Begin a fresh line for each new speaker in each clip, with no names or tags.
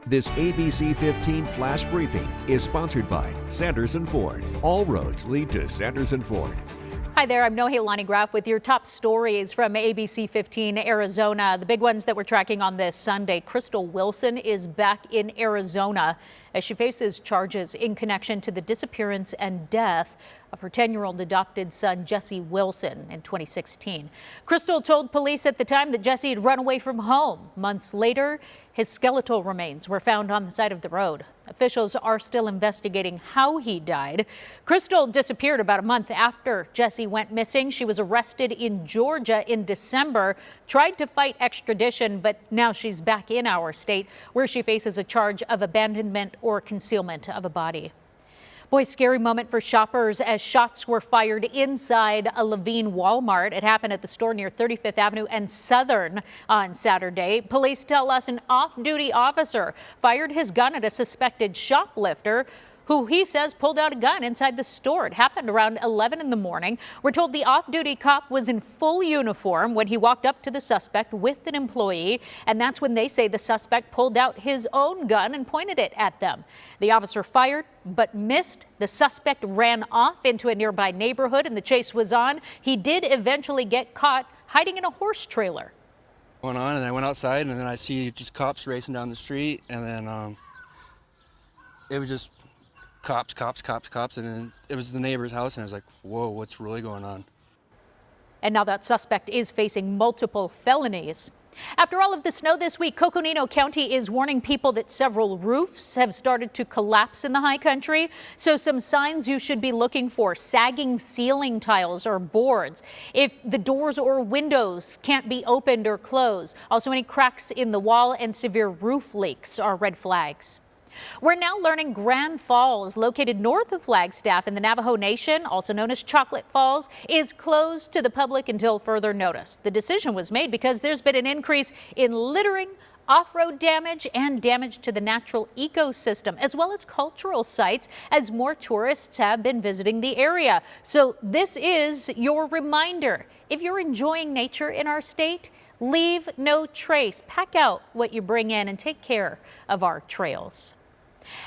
This ABC15 Flash Briefing is sponsored by Sanderson Ford. All roads lead to Sanderson Ford.
Hi there, I'm Nohelani Graff with your top stories from ABC15 Arizona. The big ones that we're tracking on this Sunday. Crystal Wilson is back in Arizona as she faces charges in connection to the disappearance and death of her 10-year-old adopted son, Jesse Wilson, in 2016. Crystal told police at the time that Jesse had run away from home. Months later, his skeletal remains were found on the side of the road. Officials are still investigating how he died. Crystal disappeared about a month after Jesse went missing. She was arrested in Georgia in December, tried to fight extradition, but now she's back in our state where she faces a charge of abandonment or concealment of a body. Boy, scary moment for shoppers as shots were fired inside a Laveen Walmart. It happened at the store near 35th Avenue and Southern on Saturday. Police tell us an off-duty officer fired his gun at a suspected shoplifter who he says pulled out a gun inside the store. It happened around 11 in the morning. We're told the off-duty cop was in full uniform when he walked up to the suspect with an employee, and that's when they say the suspect pulled out his own gun and pointed it at them. The officer fired but missed. The suspect ran off into a nearby neighborhood and the chase was on. He did eventually get caught hiding in a horse trailer.
Went on and I went outside and then I see just cops racing down the street, and then it was just cops, and then it was the neighbor's house, and I was like, whoa, what's really going on?
And now that suspect is facing multiple felonies. After all of the snow this week, Coconino County is warning people that several roofs have started to collapse in the high country. So some signs you should be looking for: sagging ceiling tiles or boards, if the doors or windows can't be opened or closed. Also, any cracks in the wall and severe roof leaks are red flags. We're now learning Grand Falls, located north of Flagstaff in the Navajo Nation, also known as Chocolate Falls, is closed to the public until further notice. The decision was made because there's been an increase in littering, off-road damage, and damage to the natural ecosystem, as well as cultural sites, as more tourists have been visiting the area. So this is your reminder. If you're enjoying nature in our state, leave no trace. Pack out what you bring in and take care of our trails.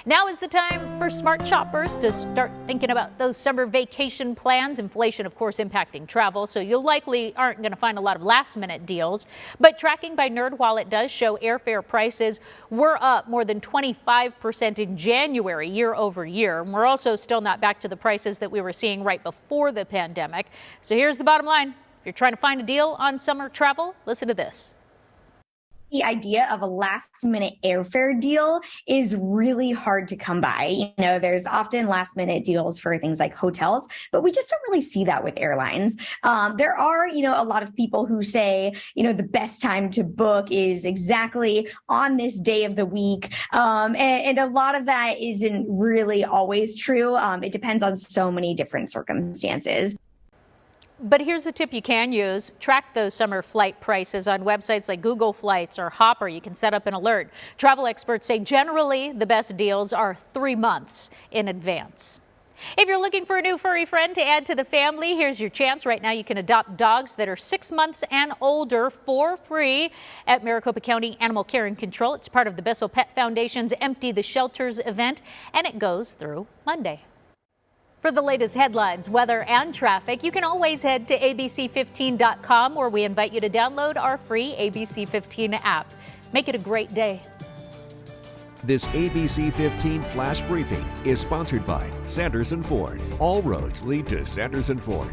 Now is the time for smart shoppers to start thinking about those summer vacation plans. Inflation, of course, impacting travel, so you likely aren't going to find a lot of last-minute deals. But tracking by NerdWallet does show airfare prices were up more than 25% in January, year over year. And we're also still not back to the prices that we were seeing right before the pandemic. So here's the bottom line. If you're trying to find a deal on summer travel, listen to this.
The idea of a last-minute airfare deal is really hard to come by. You know, there's often last-minute deals for things like hotels, but we just don't really see that with airlines. There are, a lot of people who say, the best time to book is exactly on this day of the week. And a lot of that isn't really always true. It depends on so many different circumstances.
But here's a tip you can use. Track those summer flight prices on websites like Google Flights or Hopper. You can set up an alert. Travel experts say generally the best deals are 3 months in advance. If you're looking for a new furry friend to add to the family, here's your chance. Right now you can adopt dogs that are 6 months and older for free at Maricopa County Animal Care and Control. It's part of the Bissell Pet Foundation's Empty the Shelters event, and it goes through Monday. For the latest headlines, weather, and traffic, you can always head to abc15.com, where we invite you to download our free ABC15 app. Make it a great day.
This ABC15 Flash Briefing is sponsored by Sanderson Ford. All roads lead to Sanderson Ford.